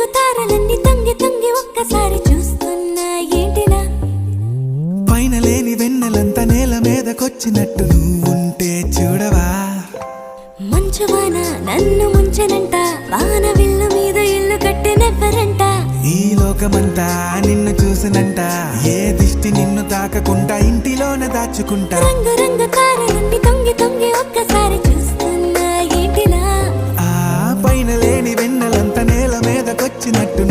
రంగు తారలన్నీ తొంగి తొంగి ఒక్కసారి చూస్తున్నా ఏంటినా పైన లేని వెన్నెలంతా నేల మీదకొచ్చినట్టు నువ్వుంటే చూడవా మంచువాన నన్ను ముంచనంట వాన విల్లు మీద ఇల్లు కట్టెనెవ్వరంట ఈ లోకమంతా నిన్ను చూసినంట ఏ దిష్టి నిన్ను తాకకుండా ఇంటిలోనే దాచుకుంటా రంగు రంగు తారలన్నీ తొంగి తొంగి ఒక్కసారి చూస్తున్నా ఏంటినా ఆ పైన లేని వెన్నెలంతా నేల మీదకొచ్చినట్టు